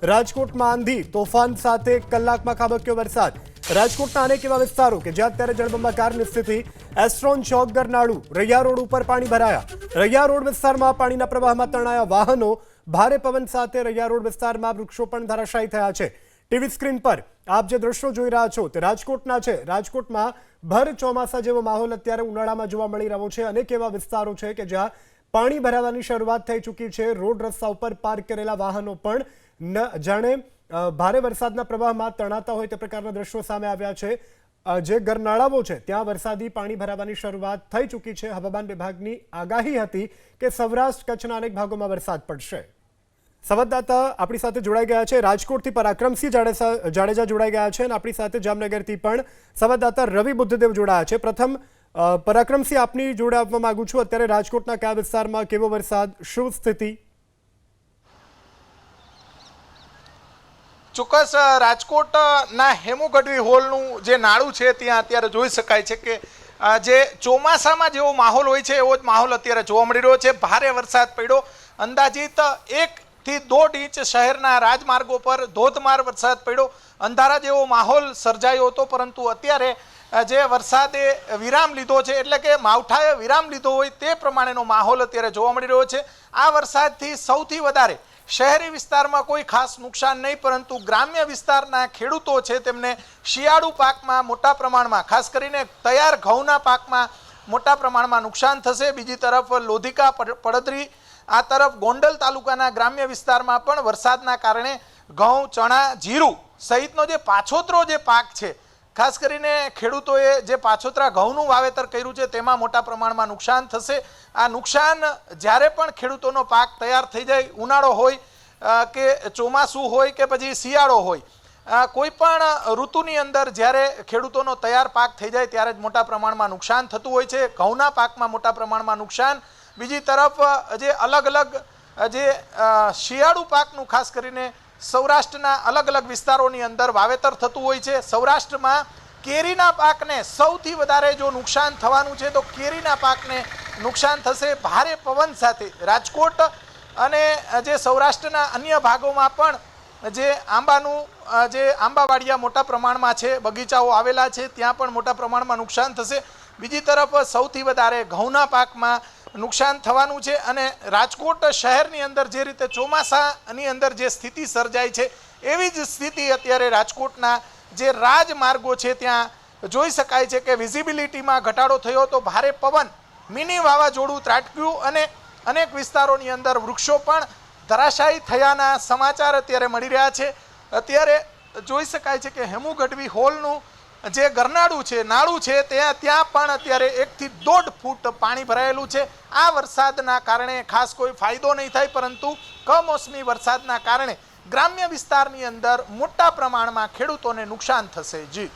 રાજકોટમાં આંધી તોફાન સાથે કલાકમાં ખાબક્યો વરસાદ। રાજકોટના અનેક એવા વિસ્તારો કે જ્યાં અત્યારે જળબંબાકારની સ્થિતિ। એસ્ટ્રોન ચોક ગરનાળુ રૈયા રોડ ઉપર પાણી ભરાયા। રૈયા રોડ વિસ્તારમાં પાણીના પ્રવાહમાં તણાયા વાહનો। ભારે પવન સાથે રૈયા રોડ વિસ્તારમાં વૃક્ષો પણ ધરાશાયી થયા છે। ટીવી સ્ક્રીન પર આપ જે દ્રશ્યો જોઈ રહ્યા છો તે રાજકોટના છે। રાજકોટમાં ભર ચોમાસા જેવો માહોલ અત્યારે ઉનાળામાં જોવા મળી રહ્યો છે। અનેક એવા વિસ્તારો છે કે જ્યાં પાણી ભરાવાની શરૂઆત થઈ ચૂકી છે। રોડ રસ્તા ઉપર પાર્ક કરેલા વાહનો પણ જાણે ભારે વરસાદના પ્રવાહમાં તણાતા હોય તે પ્રકારના દ્રશ્યો સામે આવ્યા છે। જે ગરનાળાઓ છે ત્યાં વરસાદી પાણી ભરાવાની શરૂઆત થઈ ચૂકી છે। હવામાન વિભાગની આગાહી હતી કે સૌરાષ્ટ્ર કચ્છના અનેક ભાગોમાં વરસાદ પડશે। સંવાદદાતા આપણી સાથે જોડાઈ ગયા છે। રાજકોટથી પરાક્રમસિંહ જાડેજા જોડાઈ ગયા છે અને આપણી સાથે જામનગરથી પણ સંવાદદાતા રવિ બુદ્ધદેવ જોડાયા છે। પ્રથમ પરાક્રમસિંહ, આપની જોડે આપવા માંગુ છું, અત્યારે રાજકોટના કયા વિસ્તારમાં કેવો વરસાદ, શું સ્થિતિ? ચોક્કસ રાજકોટના હેમુ ગઢવી હોલનું જે નાળું છે ત્યાં અત્યારે જોઈ શકાય છે કે જે ચોમાસામાં જેવો માહોલ હોય છે એવો જ માહોલ અત્યારે જોવા મળી રહ્યો છે। ભારે વરસાદ પડ્યો, અંદાજિત 1 થી 1.5 ઇંચ શહેરના રાજમાર્ગો પર ધોધમાર વરસાદ પડ્યો। અંધારા જેવો માહોલ સર્જાયો હતો, પરંતુ અત્યારે જે વરસાદે વિરામ લીધો છે, એટલે કે માવઠાએ વિરામ લીધો હોય તે પ્રમાણેનો માહોલ અત્યારે જોવા મળી રહ્યો છે। આ વરસાદથી સૌથી વધારે શહેરી વિસ્તારમાં કોઈ ખાસ નુકસાન નહીં, પરંતુ ગ્રામ્ય વિસ્તારના ખેડૂતો છે તેમને શિયાળુ પાકમાં મોટા પ્રમાણમાં, ખાસ કરીને તૈયાર ઘઉંના પાકમાં મોટા પ્રમાણમાં નુકસાન થશે। બીજી તરફ લોધિકા, પડદરી, આ તરફ ગોંડલ તાલુકાના ગ્રામ્ય વિસ્તારમાં પણ વરસાદના કારણે ઘઉં, ચણા, જીરું સહિતનો જે પાછોતરો જે પાક છે, ખાસ કરીને ખેડૂતોએ જે પાછોતરા ઘઉંનું વાવેતર કર્યું છે તેમાં મોટા પ્રમાણમાં નુકસાન થશે। આ નુકસાન જ્યારે પણ ખેડૂતોનો પાક તૈયાર થઈ જાય, ઉનાળો હોય કે ચોમાસું હોય કે પછી શિયાળો હોય, કોઈ પણ ઋતુની અંદર જ્યારે ખેડૂતોનો તૈયાર પાક થઈ જાય ત્યારે જ મોટા પ્રમાણમાં નુકસાન થતું હોય છે। ઘઉંના પાકમાં મોટા પ્રમાણમાં નુકસાન, બીજી તરફ જે અલગ અલગ જે શિયાળુ પાકનું ખાસ કરીને સૌરાષ્ટ્રના અલગ અલગ વિસ્તારોની અંદર વાવેતર થતું હોય છે। સૌરાષ્ટ્રમાં કેરીના પાકને સૌથી વધારે જો નુકસાન થવાનું છે તો કેરીના પાકને નુકસાન થશે। ભારે પવન સાથે રાજકોટ અને જે સૌરાષ્ટ્રના અન્ય ભાગોમાં પણ જે આંબાનું જે આંબાવાડિયા મોટા પ્રમાણમાં છે, બગીચાઓ આવેલા છે, ત્યાં પણ મોટા પ્રમાણમાં નુકસાન થશે। બીજી તરફ સૌથી વધારે ઘઉંના પાકમાં નુકસાન થવાનું છે। અને રાજકોટ શહેરની અંદર જે રીતે ચોમાસાની અંદર જે સ્થિતિ સર્જાય છે એવી જ સ્થિતિ અત્યારે રાજકોટના જે રાજમાર્ગો છે ત્યાં જોઈ શકાય છે કે વિઝિબિલિટીમાં ઘટાડો થયો હતો। ભારે પવન, મિની વાવાઝોડું ત્રાટક્યું અને અનેક વિસ્તારોની અંદર વૃક્ષો પણ ધરાશાયી થયાના સમાચાર અત્યારે મળી રહ્યા છે। અત્યારે જોઈ શકાય છે કે હેમુ ગઢવી હોલનું જે ગરનાળું છે, નાળું છે, ત્યાં પણ અત્યારે 1 થી 1.5 ફૂટ પાણી ભરાયેલું છે। આ વરસાદના કારણે ખાસ કોઈ ફાયદો નહીં થાય, પરંતુ કમોસમી વરસાદના કારણે ગ્રામ્ય વિસ્તારની અંદર મોટા પ્રમાણમાં ખેડૂતોને નુકસાન થશે। જી।